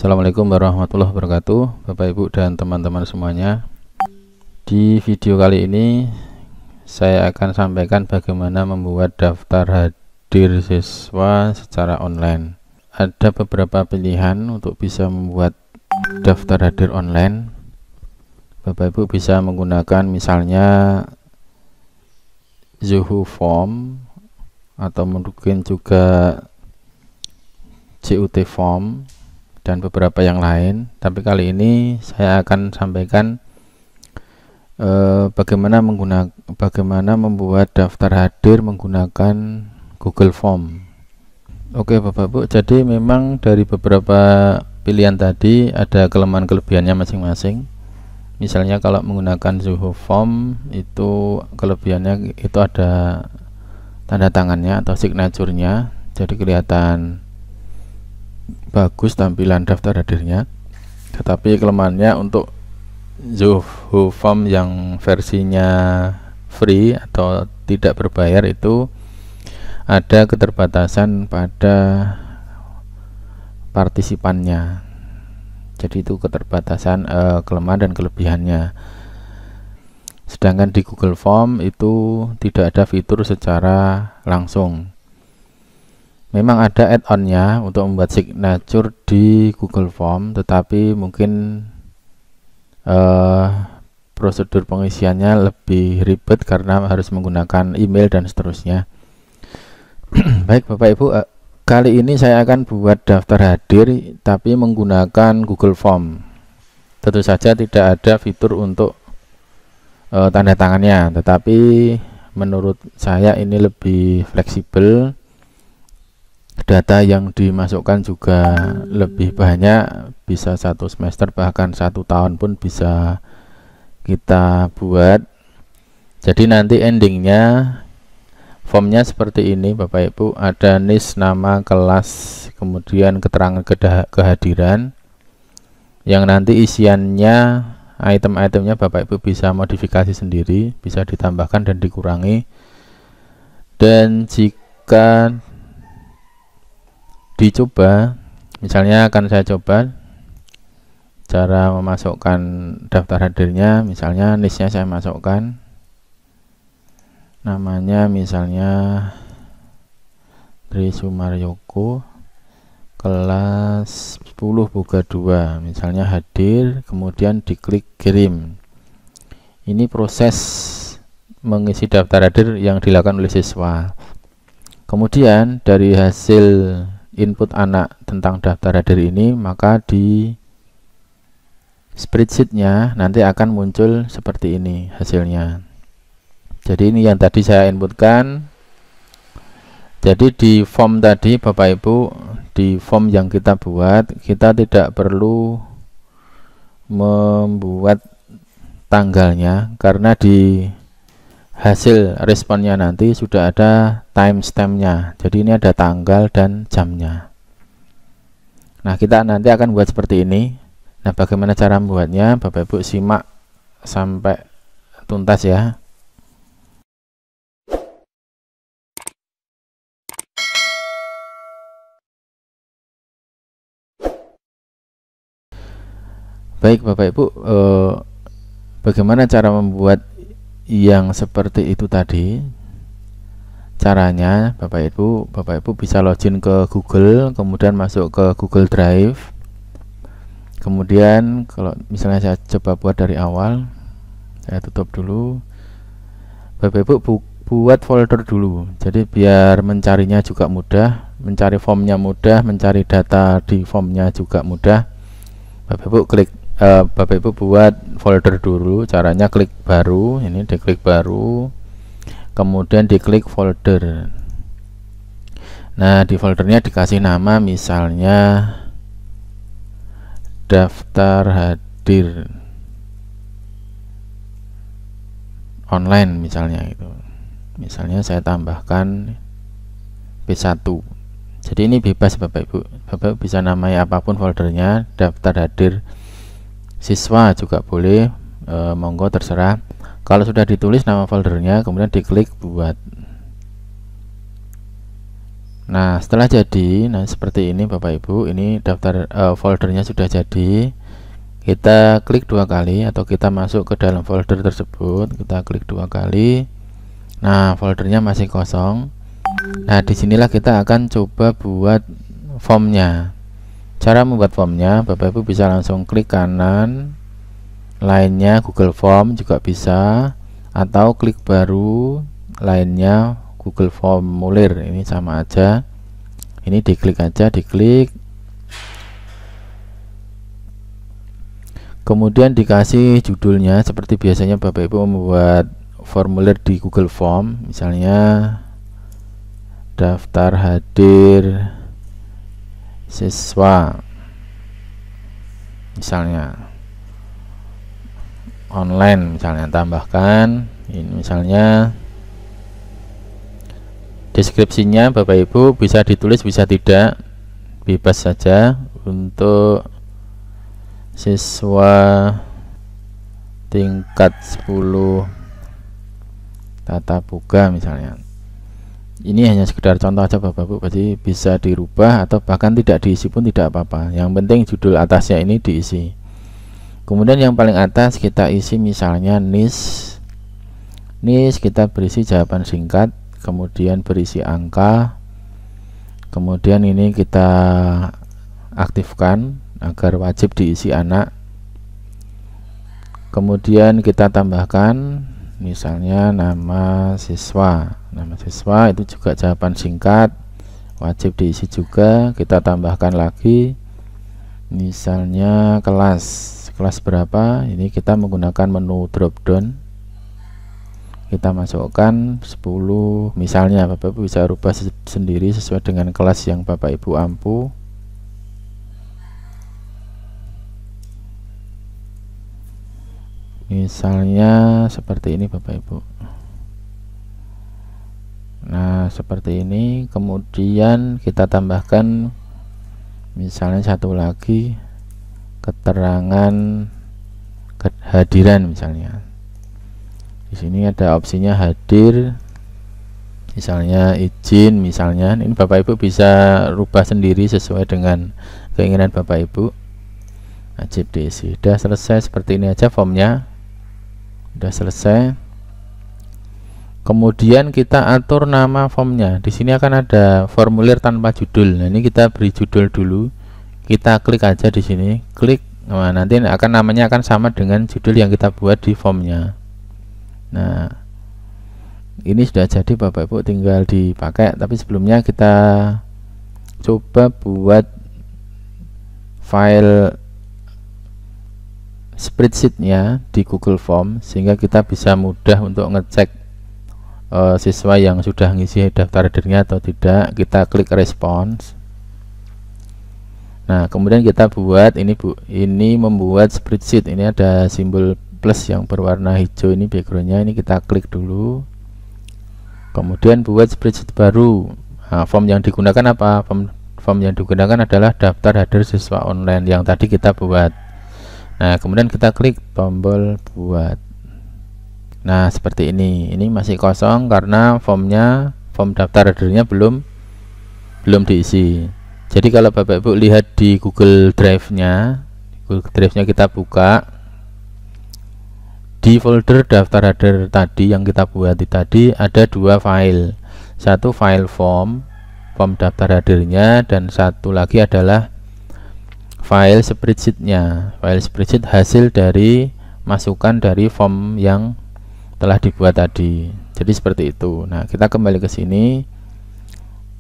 Assalamualaikum warahmatullahi wabarakatuh, Bapak Ibu dan teman-teman semuanya. Di video kali ini saya akan sampaikan bagaimana membuat daftar hadir siswa secara online. Ada beberapa pilihan untuk bisa membuat daftar hadir online. Bapak Ibu bisa menggunakan misalnya Zoho Form atau mungkin juga CUT Form dan beberapa yang lain, tapi kali ini saya akan sampaikan bagaimana membuat daftar hadir menggunakan Google Form. Oke Bapak Ibu, jadi memang dari beberapa pilihan tadi ada kelemahan kelebihannya masing-masing. Misalnya kalau menggunakan Zoho Form itu kelebihannya itu ada tanda tangannya atau signaturnya, jadi kelihatan bagus tampilan daftar hadirnya. Tetapi kelemahannya untuk Zoho Form yang versinya free atau tidak berbayar itu ada keterbatasan pada partisipannya. Jadi itu keterbatasan kelemahan dan kelebihannya. Sedangkan di Google Form itu tidak ada fitur secara langsung. Memang ada add-onnya untuk membuat signature di Google Form, tetapi mungkin prosedur pengisiannya lebih ribet karena harus menggunakan email dan seterusnya. Baik Bapak Ibu, kali ini saya akan buat daftar hadir tapi menggunakan Google Form. Tentu saja tidak ada fitur untuk tanda tangannya, tetapi menurut saya ini lebih fleksibel. Data yang dimasukkan juga lebih banyak, bisa 1 semester bahkan 1 tahun pun bisa kita buat. Jadi nanti endingnya formnya seperti ini Bapak Ibu, ada NIS, nama, kelas, kemudian keterangan kehadiran, yang nanti isiannya item-itemnya Bapak Ibu bisa modifikasi sendiri, bisa ditambahkan dan dikurangi. Dan jika dicoba, misalnya akan saya coba cara memasukkan daftar hadirnya. Misalnya NIS-nya saya masukkan, namanya misalnya Tri Sumaryoko, kelas 10 Boga 2, misalnya hadir, kemudian diklik kirim. Ini proses mengisi daftar hadir yang dilakukan oleh siswa. Kemudian dari hasil input anak tentang daftar hadir ini, maka di spreadsheetnya nanti akan muncul seperti ini hasilnya. Jadi ini yang tadi saya inputkan. Jadi di form tadi Bapak Ibu, di form yang kita buat, kita tidak perlu membuat tanggalnya karena di hasil responnya nanti sudah ada timestampnya. Jadi ini ada tanggal dan jamnya. Nah, kita nanti akan buat seperti ini. Nah, bagaimana cara membuatnya? Bapak Ibu simak sampai tuntas ya. Baik Bapak Ibu, bagaimana cara membuat yang seperti itu tadi? Caranya Bapak Ibu bisa login ke Google, kemudian masuk ke Google Drive. Kemudian kalau misalnya saya coba buat dari awal, saya tutup dulu. Bapak Ibu buat folder dulu, jadi biar mencarinya juga mudah, mencari formnya mudah, mencari data di formnya juga mudah. Bapak Ibu buat folder dulu. Caranya klik baru, ini diklik baru, kemudian diklik folder. Nah, di foldernya dikasih nama misalnya daftar hadir online misalnya itu. Misalnya saya tambahkan P1. Jadi ini bebas Bapak Ibu. Bapak Ibu bisa namai apapun foldernya, daftar hadir siswa juga boleh, monggo terserah. Kalau sudah ditulis nama foldernya, kemudian diklik buat. Nah, setelah jadi, nah seperti ini Bapak Ibu, ini daftar foldernya sudah jadi. Kita klik 2 kali atau kita masuk ke dalam folder tersebut, kita klik 2 kali. Nah, foldernya masih kosong. Nah, disinilah kita akan coba buat formnya. Cara membuat formnya, Bapak Ibu bisa langsung klik kanan, lainnya Google Form juga bisa, atau klik baru, lainnya Google Formulir. Ini sama aja. Ini diklik aja, diklik. Kemudian dikasih judulnya seperti biasanya Bapak Ibu membuat formulir di Google Form, misalnya daftar hadir siswa, misalnya online, misalnya tambahkan ini, misalnya deskripsinya Bapak Ibu bisa ditulis bisa tidak, bebas saja. Untuk siswa tingkat 10 tata boga misalnya. Ini hanya sekedar contoh aja Bapak Ibu, jadi bisa dirubah atau bahkan tidak diisi pun tidak apa-apa. Yang penting judul atasnya ini diisi. Kemudian yang paling atas kita isi misalnya NIS. NIS kita berisi jawaban singkat, kemudian berisi angka. Kemudian ini kita aktifkan agar wajib diisi anak. Kemudian kita tambahkan misalnya nama siswa. Nama siswa itu juga jawaban singkat, wajib diisi juga. Kita tambahkan lagi misalnya kelas berapa. Ini kita menggunakan menu drop down, kita masukkan 10 misalnya. Bapak Ibu bisa rubah sendiri sesuai dengan kelas yang Bapak Ibu ampu. Misalnya seperti ini Bapak Ibu. Nah, seperti ini. Kemudian kita tambahkan misalnya satu lagi, keterangan kehadiran misalnya. Di sini ada opsinya hadir, misalnya izin, misalnya. Ini Bapak Ibu bisa rubah sendiri sesuai dengan keinginan Bapak Ibu. Wajib diisi. Sudah selesai, seperti ini aja formnya. Sudah selesai. Kemudian kita atur nama formnya. Di sini akan ada formulir tanpa judul. Nah, ini kita beri judul dulu. Kita klik aja di sini, klik. Nah, nanti akan namanya akan sama dengan judul yang kita buat di formnya. Nah, ini sudah jadi Bapak Ibu, tinggal dipakai. Tapi sebelumnya kita coba buat file spreadsheetnya di Google Form, sehingga kita bisa mudah untuk ngecek siswa yang sudah ngisi daftar hadirnya atau tidak. Kita klik respons. Nah, kemudian kita buat ini ini membuat spreadsheet. Ini ada simbol plus yang berwarna hijau, ini backgroundnya. Ini kita klik dulu. Kemudian buat spreadsheet baru. Nah, form yang digunakan apa? Form yang digunakan adalah daftar hadir siswa online yang tadi kita buat. Nah, kemudian kita klik tombol buat. Nah, seperti ini. Ini masih kosong karena form daftar hadirnya belum diisi. Jadi kalau Bapak Ibu lihat di Google Drive-nya, kita buka di folder daftar hadir tadi yang kita buat tadi, ada 2 file. Satu file form daftar hadirnya, dan satu lagi adalah file spreadsheetnya. File spreadsheet hasil dari masukan dari form yang telah dibuat tadi. Jadi seperti itu. Nah, kita kembali ke sini.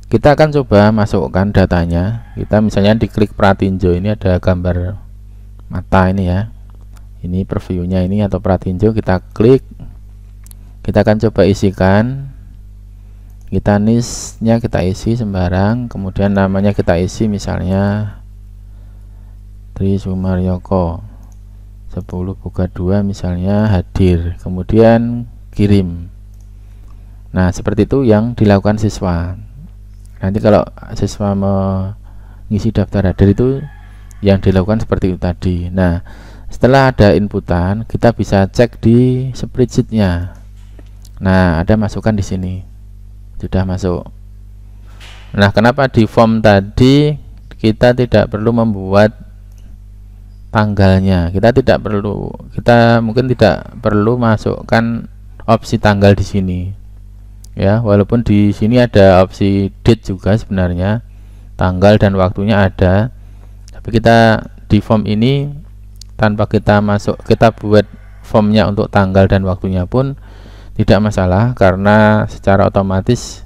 Kita akan coba masukkan datanya. Kita misalnya diklik pratinjo, ini ada gambar mata ini ya. Ini previewnya ini atau pratinjo, kita klik. Kita akan coba isikan. Kita NIS-nya kita isi sembarang, kemudian namanya kita isi misalnya Tri Sumaryoko 10 buka 2 misalnya hadir, kemudian kirim. Nah, seperti itu yang dilakukan siswa. Nanti kalau siswa mengisi daftar hadir itu yang dilakukan seperti itu tadi. Nah, setelah ada inputan, kita bisa cek di spreadsheetnya. Nah, ada masukan di sini, sudah masuk. Nah, kenapa di form tadi kita tidak perlu membuat tanggalnya? Kita mungkin tidak perlu masukkan opsi tanggal di sini. Ya, walaupun di sini ada opsi date juga sebenarnya, tanggal dan waktunya ada, tapi kita di form ini tanpa kita buat formnya untuk tanggal dan waktunya pun tidak masalah, karena secara otomatis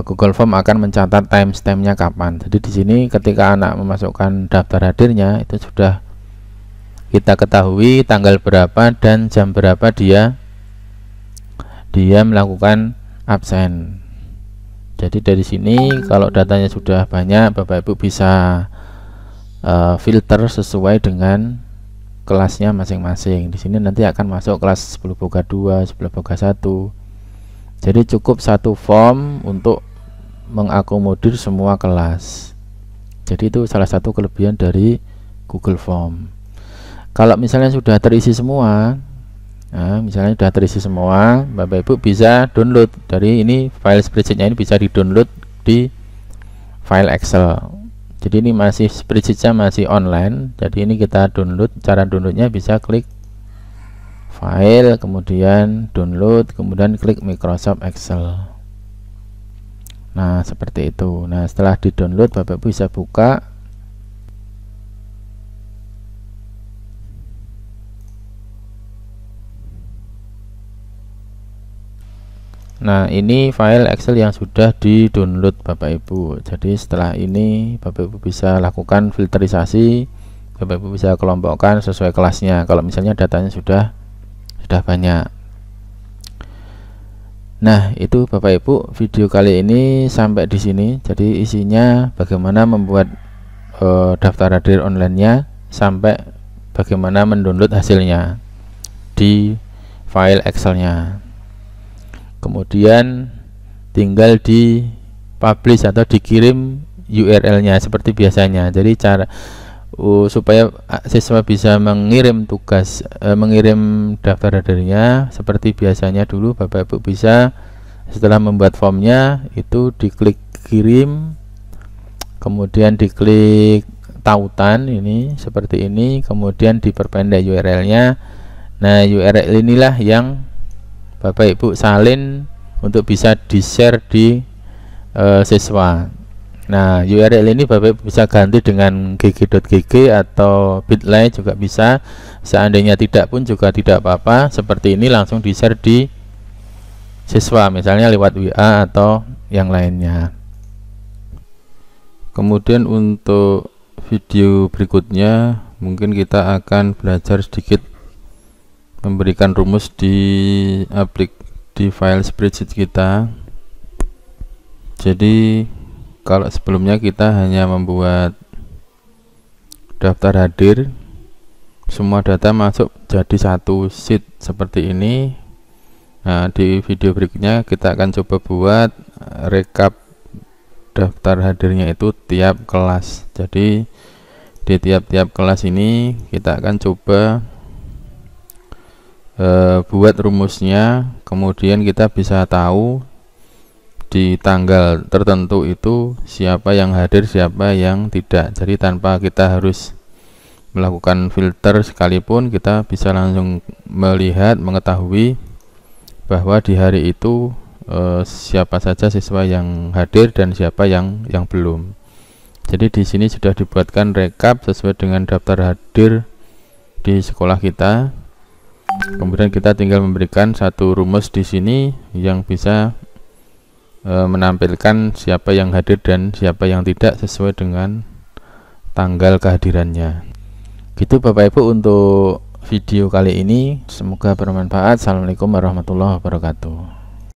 Google Form akan mencatat timestampnya kapan. Jadi di sini ketika anak memasukkan daftar hadirnya, itu sudah kita ketahui tanggal berapa dan jam berapa dia melakukan absen. Jadi dari sini kalau datanya sudah banyak, Bapak Ibu bisa filter sesuai dengan kelasnya masing-masing. Di sini nanti akan masuk kelas 10 Boga 2, 10 Boga 1. Jadi cukup satu form untuk mengakomodir semua kelas. Jadi itu salah satu kelebihan dari Google Form. Kalau misalnya sudah terisi semua, Bapak Ibu bisa download dari ini, file spreadsheetnya ini bisa di-download di file Excel. Jadi ini masih spreadsheetnya masih online, jadi ini kita download. Cara downloadnya bisa klik file, kemudian download, kemudian klik Microsoft Excel. Nah, seperti itu. Nah, setelah di-download, Bapak Ibu bisa buka. Nah, ini file Excel yang sudah di-download Bapak Ibu. Jadi setelah ini Bapak Ibu bisa lakukan filterisasi, Bapak Ibu bisa kelompokkan sesuai kelasnya kalau misalnya datanya sudah banyak. Nah, itu Bapak Ibu, video kali ini sampai di sini. Jadi isinya bagaimana membuat daftar hadir online-nya sampai bagaimana mendownload hasilnya di file Excel-nya. Kemudian tinggal di publish atau dikirim URL-nya seperti biasanya. Jadi cara supaya siswa bisa mengirim mengirim daftar hadirnya seperti biasanya dulu, Bapak Ibu bisa setelah membuat formnya itu diklik kirim, kemudian diklik tautan ini seperti ini, kemudian diperpendek URL-nya. Nah, URL inilah yang Bapak Ibu salin untuk bisa di-share di siswa. Nah, URL ini Bapak Ibu bisa ganti dengan gg.gg atau bit.ly juga bisa. Seandainya tidak pun juga tidak apa-apa, seperti ini langsung di-share di siswa, misalnya lewat WA atau yang lainnya. Kemudian untuk video berikutnya mungkin kita akan belajar sedikit memberikan rumus di file spreadsheet kita. Jadi kalau sebelumnya kita hanya membuat daftar hadir, semua data masuk jadi satu sheet seperti ini. Nah, di video berikutnya kita akan coba buat rekap daftar hadirnya itu tiap kelas. Jadi di tiap-tiap kelas ini kita akan coba buat rumusnya, kemudian kita bisa tahu di tanggal tertentu itu siapa yang hadir, siapa yang tidak. Jadi tanpa kita harus melakukan filter sekalipun, kita bisa langsung melihat, mengetahui bahwa di hari itu siapa saja siswa yang hadir dan siapa yang belum. Jadi di sini sudah dibuatkan rekap sesuai dengan daftar hadir di sekolah kita. Kemudian kita tinggal memberikan satu rumus di sini yang bisa menampilkan siapa yang hadir dan siapa yang tidak sesuai dengan tanggal kehadirannya. Gitu Bapak Ibu untuk video kali ini, semoga bermanfaat. Assalamualaikum warahmatullahi wabarakatuh.